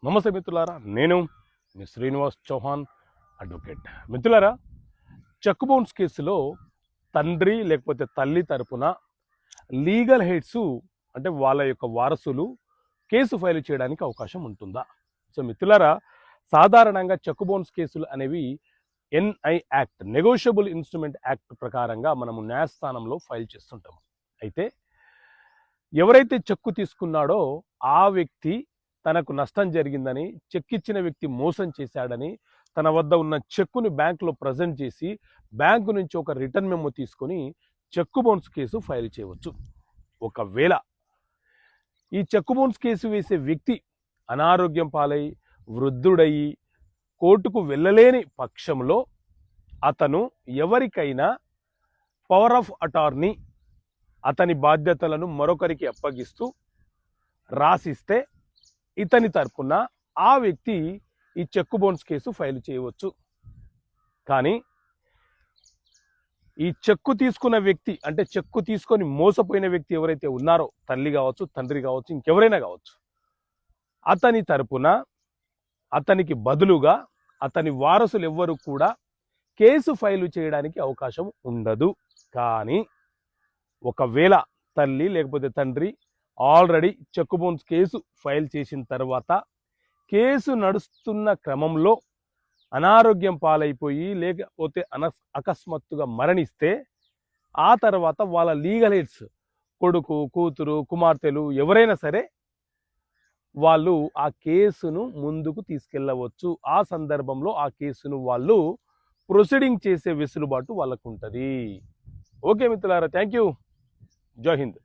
నమస్తే మిత్రులారా, నేను మీ శ్రీనివాస్ చౌహాన్ అడ్వకేట్. మిత్రులారా, చెక్ బౌన్స్ కేసులో తండ్రి లేకపోతే తల్లి తరపున లీగల్ హెడ్స్ అంటే వాళ్ళ యొక్క వారసులు కేసు ఫైల్ చేయడానికి అవకాశం ఉంటుందా? సో మిత్రులారా, సాధారణంగా చెక్ బౌన్స్ కేసులు అనేవి NI act, negotiable instrument act ప్రకారంగా మనము న్యాయస్థానంలో ఫైల్ చేస్తుంటాము. అయితే ఎవరైతే చెక్కు తీసుకున్నాడో ఆ వ్యక్తి తనకు నష్టం జరిగిందని, చెక్ ఇచ్చిన వ్యక్తి మోసం చేశాడని, తన వద్ద ఉన్న చెక్కుని బ్యాంకులో ప్రజెంట్ చేసి బ్యాంకు నుంచి ఒక రిటర్న్ మెమో తీసుకొని చెక్ బౌన్స్ కేసు ఫైల్ చేయవచ్చు. ఒకవేళ ఈ చెక్ బౌన్స్ కేసు వేసే వ్యక్తి అనారోగ్యం పాలై వృద్ధుడయి కోర్టుకు వెళ్ళలేని పక్షంలో అతను ఎవరికైనా పవర్ ఆఫ్ అటార్నీ అతని బాధ్యతలను మరొకరికి అప్పగిస్తూ రాసిస్తే ఇతని తరపున ఆ వ్యక్తి ఈ చెక్ బౌన్స్ కేసు ఫైల్ చేయవచ్చు. కానీ ఈ చెక్కు తీసుకున్న వ్యక్తి అంటే చెక్కు తీసుకొని మోసపోయిన వ్యక్తి ఎవరైతే ఉన్నారో, తల్లి కావచ్చు, తండ్రి కావచ్చు, ఇంకెవరైనా కావచ్చు, అతని తరపున అతనికి బదులుగా అతని వారసులు ఎవ్వరు కూడా కేసు ఫైలు చేయడానికి అవకాశం ఉండదు. కానీ ఒకవేళ తల్లి లేకపోతే తండ్రి already cheque bounce case file చేసిన తర్వాత కేసు నడుస్తున్న క్రమంలో అనారోగ్యం పాలైపోయి లేకపోతే అకస్మాత్తుగా మరణిస్తే ఆ తర్వాత వాళ్ళ లీగల్ హెడ్స్ కొడుకు, కూతురు, కుమార్తెలు ఎవరైనా సరే వాళ్ళు ఆ కేసును ముందుకు తీసుకెళ్ళవచ్చు. ఆ సందర్భంలో ఆ కేసును వాళ్ళు ప్రొసీడింగ్ చేసే వెసులుబాటు వాళ్ళకు ఉంటుంది. ఓకే మిత్రులారా, థ్యాంక్ యూ. జై హింద్.